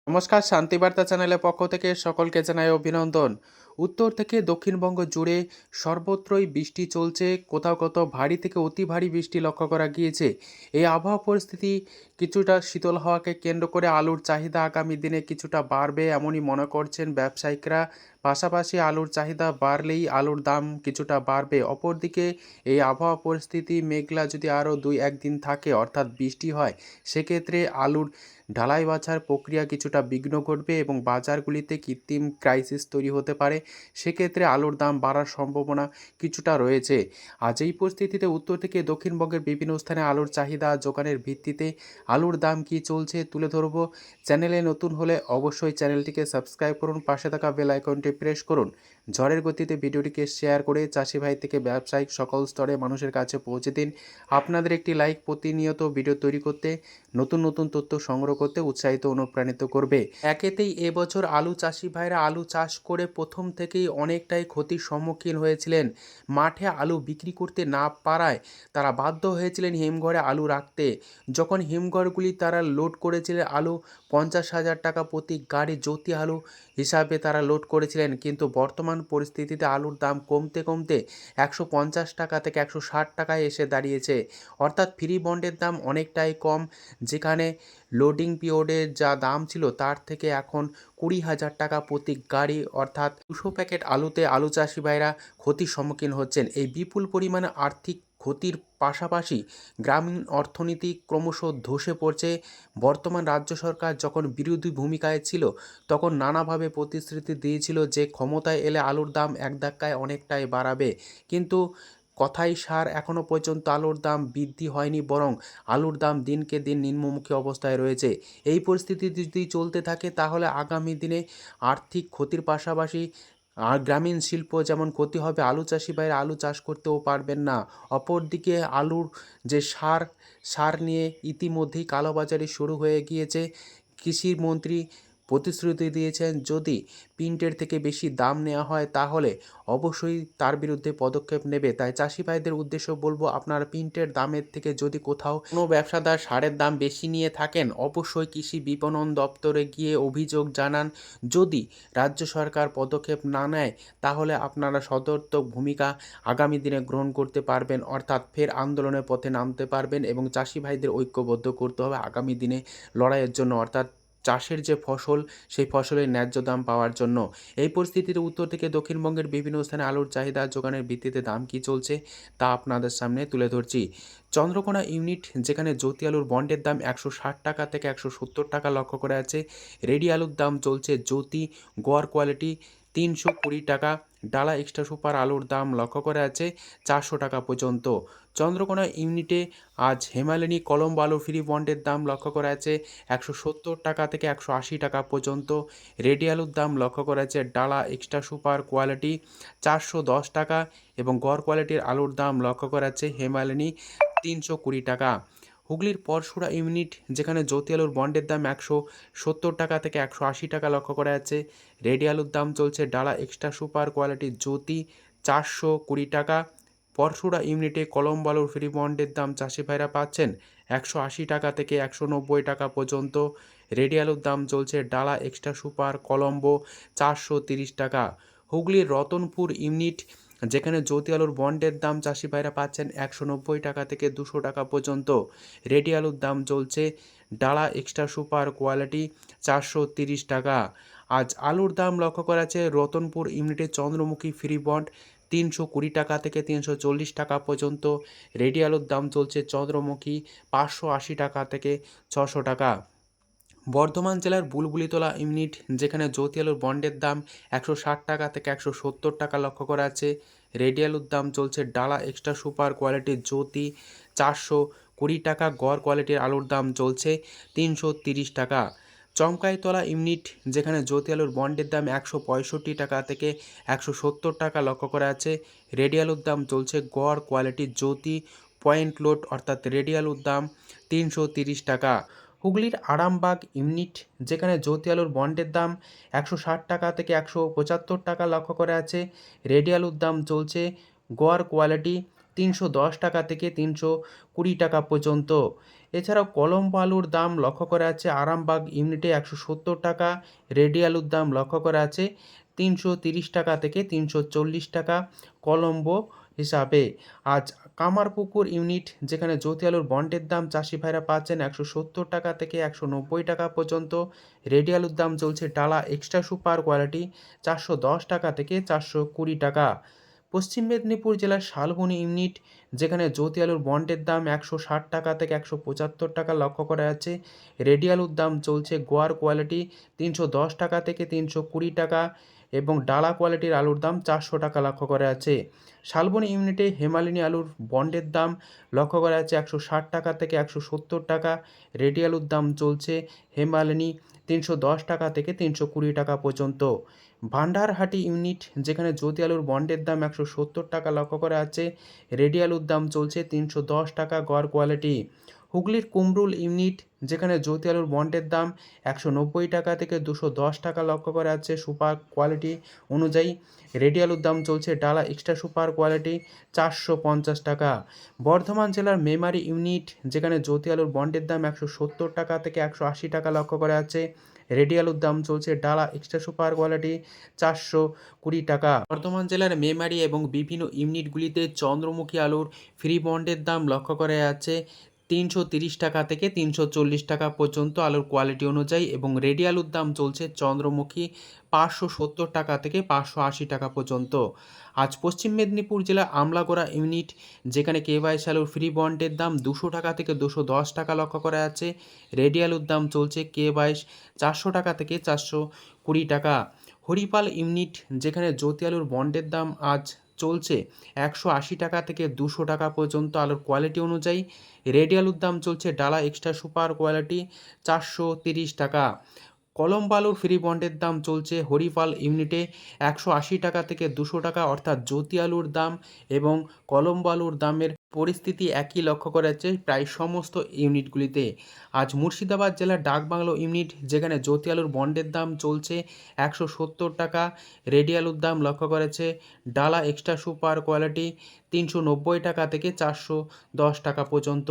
নমস্কার, শান্তিবার্তা চ্যানেলের পক্ষ থেকে সকলকে জানাই অভিনন্দন। উত্তর থেকে দক্ষিণবঙ্গ জুড়ে সর্বত্রই বৃষ্টি চলছে। কোথাও কোথাও ভারী থেকে অতি ভারী বৃষ্টি লক্ষ্য করা গিয়েছে। এই আবহাওয়া পরিস্থিতি কিছুটা শীতল হওয়াকে কেন্দ্র করে আলুর চাহিদা আগামী দিনে কিছুটা বাড়বে এমনই মনে করছেন ব্যবসায়িকরা। পাশাপাশি আলুর চাহিদা বাড়লেই আলুর দাম কিছুটা বাড়বে। অপরদিকে এই আবহাওয়া পরিস্থিতি মেঘলা যদি আরও ২-১ দিন থাকে, অর্থাৎ বৃষ্টি হয়, সেক্ষেত্রে আলুর ঢালাই বাছার প্রক্রিয়া কিছুটা বিঘ্ন ঘটবে এবং বাজারগুলিতে কৃত্রিম ক্রাইসিস তৈরি হতে পারে। সেক্ষেত্রে আলুর দাম বাড়ার সম্ভাবনা কিছুটা রয়েছে। আজ এই পরিস্থিতিতে উত্তর থেকে দক্ষিণবঙ্গের বিভিন্ন স্থানে আলুর চাহিদা যোগানের ভিত্তিতে আলুর দাম কী চলছে তুলে ধরব। চ্যানেলে নতুন হলে অবশ্যই চ্যানেলটিকে সাবস্ক্রাইব করুন, পাশে থাকা বেল আইকনটি প্রেস করুন। ঝড়ের গতিতে ভিডিওটিকে শেয়ার করে চাষি ভাই থেকে ব্যবসায়িক সকল স্তরে মানুষের কাছে পৌঁছে দিন। আপনাদের একটি লাইক প্রতিনিয়ত ভিডিও তৈরি করতে, নতুন নতুন তথ্য সংগ্রহ করতে উৎসাহিত অনুপ্রাণিত করবে। একেতেই এবছর আলু চাষি ভাইরা আলু চাষ করে প্রথম থেকেই অনেকটাই ক্ষতির সম্মুখীন হয়েছিলেন। মাঠে আলু বিক্রি করতে না পারায় তারা বাধ্য হয়েছিলেন হিমঘরে আলু রাখতে। যখন হিমঘরগুলি তারা লোড করেছিলেন আলু ৫০,০০০ টাকা প্রতি গাড়ি জ্যোতি আলু হিসাবে তারা লোড করেছিলেন, কিন্তু বর্তমান পরিস্থিতিতে আলুর দাম কমতে কমতে ১৫০ টাকা থেকে ১৬০ টাকায় এসে দাঁড়িয়েছে। অর্থাৎ ফ্রি বন্ডের দাম অনেকটাই কম, যেখানে লোডিং পিরিয়ডের যা দাম ছিল তার থেকে এখন ২০,০০০ টাকা প্রতি গাড়ি, অর্থাৎ ২০০ প্যাকেট আলুতে আলু চাষি ভাইরা ক্ষতির সম্মুখীন হচ্ছেন। এই বিপুল পরিমাণে আর্থিক ক্ষতির পাশাপাশি গ্রামীণ অর্থনীতি ক্রমশ ধসে পড়ছে। বর্তমান রাজ্য সরকার যখন বিরোধী ভূমিকায় ছিল তখন নানাভাবে প্রতিশ্রুতি দিয়েছিল যে ক্ষমতায় এলে আলুর দাম এক ধাক্কায় অনেকটাই বাড়াবে, কিন্তু কথাই সার, এখনও পর্যন্ত আলুর দাম বৃদ্ধি হয়নি, বরং আলুর দাম দিনকে দিন নিম্নমুখী অবস্থায় রয়েছে। এই পরিস্থিতি যদি চলতে থাকে তাহলে আগামী দিনে আর্থিক ক্ষতির পাশাপাশি আর গ্রামীণ শিল্প যেমন ক্ষতি হবে, আলু চাষি ভাইরা আলু চাষ করতেও পারবেন না। অপরদিকে আলুর যে সার নিয়ে ইতিমধ্যেই কালোবাজারি শুরু হয়ে গিয়েছে। কৃষিমন্ত্রী প্রতিশ্রুতি দিয়েছেন যদি প্রিন্টের থেকে বেশি দাম নেওয়া হয় তাহলে অবশ্যই তার বিরুদ্ধে পদক্ষেপ নেবে। তাই চাষি ভাইদের উদ্দেশ্য বলবো, আপনার প্রিন্টের দামের থেকে যদি কোথাও কোনো ব্যবসাদার সারের দাম বেশি নিয়ে থাকেন অবশ্যই কৃষি বিপণন দপ্তরে গিয়ে অভিযোগ জানান। যদি রাজ্য সরকার পদক্ষেপ না নেয় তাহলে আপনারা সদর্থক ভূমিকা আগামী দিনে গ্রহণ করতে পারবেন, অর্থাৎ ফের আন্দোলনের পথে নামতে পারবেন এবং চাষি ভাইদের ঐক্যবদ্ধ করতে হবে আগামী দিনে লড়াইয়ের জন্য, অর্থাৎ চাষের যে ফসল সেই ফসলের ন্যায্য দাম পাওয়ার জন্য। এই পরিস্থিতিতে উত্তর থেকে দক্ষিণবঙ্গের বিভিন্ন স্থানে আলুর চাহিদা যোগানের ভিত্তিতে দাম কী চলছে তা আপনাদের সামনে তুলে ধরছি। চন্দ্রকোনা ইউনিট, যেখানে জ্যোতি আলুর বন্ডের দাম ১৬০ টাকা থেকে ১৭০ টাকা লক্ষ্য করে আছে। রেডি আলুর দাম চলছে জ্যোতি গড় কোয়ালিটি ৩২০ টাকা। ডালা এক্সট্রা সুপার আলুর দাম লক্ষ্য করে আছে ৪০০ টাকা পর্যন্ত। চন্দ্রকোনা ইউনিটে আজ হেমালিনী কলম্বো আলু ফ্রি বন্ডের দাম লক্ষ্য করা আছে ১৭০ টাকা থেকে ১৮০ টাকা পর্যন্ত। রেডি আলুর দাম লক্ষ্য করা আছে ডালা এক্সট্রা সুপার কোয়ালিটি ৪১০ টাকা এবং গড় কোয়ালিটির আলুর দাম লক্ষ্য করা আছে হেমালিনী ৩২০ টাকা। হুগলির পরশুরা ইউনিট, যেখানে জ্যোতি আলুর বন্ডের দাম ১৭০ টাকা থেকে ১৮০ টাকা লক্ষ্য করা আছে। রেডি আলুর দাম চলছে ডালা এক্সট্রা সুপার কোয়ালিটির জ্যোতি ৪২০ টাকা। পরশুরা ইউনিটে কলম্বো আলুর ফ্রি বন্ডের দাম চাষি ভাইরা পাচ্ছেন ১৮০ টাকা থেকে ১৯০ টাকা পর্যন্ত। রেডি আলুর দাম চলছে ডালা এক্সট্রা সুপার কলম্বো ৪৩০ টাকা। হুগলির রতনপুর ইউনিট, যেখানে জ্যোতি আলুর বন্ডের দাম চাষি ভাইরা পাচ্ছেন ১৯০ টাকা থেকে ২০০ টাকা পর্যন্ত। রেডি আলুর দাম চলছে ডালা এক্সট্রা সুপার কোয়ালিটি ৪৩০ টাকা। আজ আলুর দাম লক্ষ্য করা আছে রতনপুর ইউনিটে চন্দ্রমুখী ফ্রি বন্ড ৩২০ টাকা থেকে ৩৪০ টাকা পর্যন্ত। রেডি আলুর দাম চলছে চন্দ্রমুখী ৫৮০ টাকা থেকে ৬০০ টাকা। বর্ধমান জেলার বুলবুলিতলা ইউনিট, যেখানে জ্যোতি আলুর বন্ডের দাম ১৬০ টাকা থেকে ১৭০ টাকা লক্ষ্য করা আছে। রেডি আলুর দাম চলছে ডালা এক্সট্রা সুপার কোয়ালিটির জ্যোতি ৪২০ টাকা। গড় কোয়ালিটির আলুর দাম চলছে ৩৩০ টাকা। চমকাইতলা ইউনিট, যেখানে জ্যোতি আলুর বন্ডের দাম ১৬৫ টাকা থেকে ১৭০ টাকা লক্ষ্য করা আছে। রেডি আলুর দাম চলছে গড় কোয়ালিটির জ্যোতি পয়েন্ট লোড, অর্থাৎ রেডি আলুর দাম ৩৩০ টাকা। হুগলির আরামবাগ ইউনিট, যেখানে জ্যোতি আলুর বন্ডের দাম ১৬০ টাকা থেকে ১৭৫ টাকা লক্ষ্য করে আছে। রেডি আলুর দাম চলছে গড় কোয়ালিটি 310 টাকা থেকে 320 টাকা পর্যন্ত। এছাড়াও কলম্বো আলুর দাম লক্ষ্য করা আছে আরামবাগ ইউনিটে 170 টাকা, রেডি আলুর দাম লক্ষ্য করা আছে 330 টাকা থেকে 340 টাকা কলম্বো হিসাবে। আজ কামারপুকুর ইউনিট যেখানে জ্যোতি আলুর বন্ডের দাম চাষি ভাইরা পাচ্ছেন 170 টাকা থেকে 190 টাকা পর্যন্ত, রেডি আলুর দাম চলছে ডালা এক্সট্রা সুপার কোয়ালিটি 410 টাকা থেকে 420 টাকা। পশ্চিম মেদিনীপুর জেলার শালবনী ইউনিট যেখানে জ্যোতি আলুর বন্ডের দাম 160 টাকা থেকে 175 টাকা লক্ষ্য করা যাচ্ছে, রেডি আলুর দাম চলছে গোয়ার কোয়ালিটি 310 টাকা থেকে 320 টাকা এবং ডালা কোয়ালিটির আলুর দাম 400 টাকা লক্ষ্য করা যাচ্ছে। শালবনী ইউনিটে হেমালিনী আলুর বন্ডের দাম লক্ষ্য করা যাচ্ছে 160 টাকা থেকে 170 টাকা, রেডি আলুর দাম চলছে হেমালিনী 310 টাকা থেকে 320 টাকা পর্যন্ত। ভান্ডারহাটি ইউনিট যেখানে জ্যোতি আলুর বন্ডের দাম 170 টাকা লক্ষ্য করা আছে, রেডি আলুর দাম চলছে 310 টাকা গড় কোয়ালিটি। হুগলির কুমরুল ইউনিট যেখানে জ্যোতি আলুর বন্ডের দাম 190 টাকা থেকে 210 টাকা লক্ষ্য করা আছে সুপার কোয়ালিটি অনুযায়ী, রেডি আলুর দাম চলছে ডালা এক্সট্রা সুপার কোয়ালিটি 450 টাকা। বর্ধমান জেলার মেমারি ইউনিট যেখানে জ্যোতি আলুর বন্ডের দাম 170 টাকা থেকে 180 টাকা লক্ষ্য করা আছে, রেডি আলুর দাম চলছে ডালা এক্সট্রা সুপার কোয়ালিটি 420 টাকা। বর্ধমান জেলার মেমারি এবং বিভিন্ন ইউনিটগুলিতে চন্দ্রমুখী আলুর ফ্রি বন্ডের দাম লক্ষ্য করা যাচ্ছে 330 টাকা থেকে 340 টাকা পর্যন্ত আলুর কোয়ালিটি অনুযায়ী এবং রেডি আলুর দাম চলছে চন্দ্রমুখী 570 টাকা থেকে 580 টাকা পর্যন্ত। আজ পশ্চিম মেদিনীপুর জেলা আমলাগোড়া ইউনিট যেখানে কেওয়াইসি আলুর ফ্রি বন্ডের দাম 200 টাকা থেকে 210 টাকা লক্ষ্য করা যাচ্ছে, রেডি আলুর দাম চলছে কেওয়াইসি 400 টাকা থেকে 420 টাকা। হরিপাল ইউনিট যেখানে জ্যোতি আলুর বন্ডের দাম আজ চলছে 180 টাকা থেকে 200 টাকা পর্যন্ত আলুর কোয়ালিটি অনুযায়ী, রেডি আলুর দাম চলছে ডালা এক্সট্রা সুপার কোয়ালিটি 430 টাকা। কলম্বো আলুর ফ্রি বন্ডের দাম চলছে হরিপাল ইউনিটে 180 টাকা থেকে 200 টাকা, অর্থাৎ জ্যোতি আলুর দাম এবং কলম্বো আলুর দামের পরিস্থিতি একই লক্ষ্য করা যাচ্ছে প্রায় সমস্ত ইউনিটগুলিতে। আজ মুর্শিদাবাদ জেলার ডাকবাংলো ইউনিট যেখানে জ্যোতি আলুর বন্ডের দাম চলছে 170 টাকা, রেডি আলুর দাম লক্ষ্য করেছে ডালা এক্সট্রা সুপার কোয়ালিটি 390 টাকা থেকে 410 টাকা পর্যন্ত।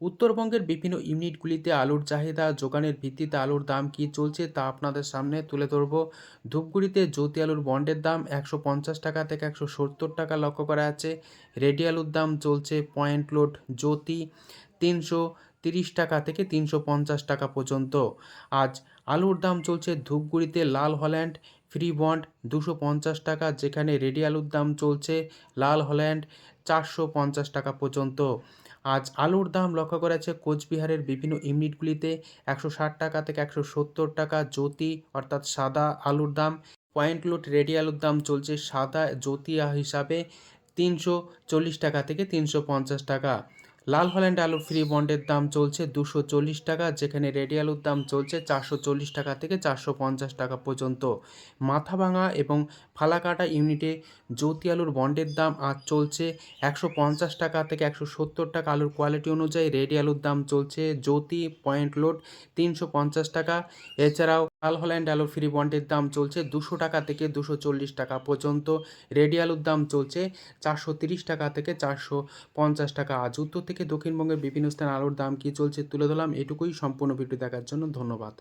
উত্তরবঙ্গের বিভিন্ন ইউনিটগুলিতে আলুর চাহিদা যোগানের ভিত্তিতে আলুর দাম কী চলছে তা আপনাদের সামনে তুলে ধরব। ধূপগুড়িতে জ্যোতি আলুর বন্ডের দাম 150 টাকা থেকে 170 টাকা লক্ষ্য করা আছে, রেডি আলুর দাম চলছে পয়েন্ট লোড জ্যোতি 330 টাকা থেকে 350 টাকা পর্যন্ত। আজ আলুর দাম চলছে ধূপগুড়িতে লাল হল্যান্ড ফ্রি বন্ড 250 টাকা, যেখানে রেডি আলুর দাম চলছে লাল হল্যান্ড 450 টাকা পর্যন্ত। আজ আলুর দাম লক্ষ্য করা যাচ্ছে কোচবিহারের বিভিন্ন ইউনিটগুলিতে 160 টাকা থেকে 170 টাকা জ্যোতি অর্থাৎ সাদা আলুর দাম, পয়েন্ট লোড রেডি আলুর দাম চলছে সাদা জ্যোতি হিসাবে 340 টাকা থেকে 350 টাকা। লাল হল্যান্ড আলুর ফ্রি বন্ডের দাম চলছে 240 টাকা, যেখানে রেডি আলুর দাম চলছে 440 টাকা থেকে 450 টাকা পর্যন্ত। মাথাভাঙা এবং ফালাকাটা ইউনিটে জ্যোতি আলুর বন্ডের দাম আজ চলছে 150 টাকা থেকে 170 টাকা আলুর কোয়ালিটি অনুযায়ী, রেডি আলুর দাম চলছে জ্যোতি পয়েন্ট লোড 350 টাকা। এছাড়াও লাল হল্যান্ড আলুর ফ্রি বন্ডের দাম চলছে 200 টাকা থেকে 240 টাকা পর্যন্ত, রেডি আলুর দাম চলছে 430 টাকা থেকে 450 টাকা। আজ উত্তর থেকে দক্ষিণবঙ্গের বিভিন্ন স্থানে আলুর দাম কী চলছে তুলে ধরলাম, এটুকুই। সম্পূর্ণ ভিডিও দেখার জন্য ধন্যবাদ।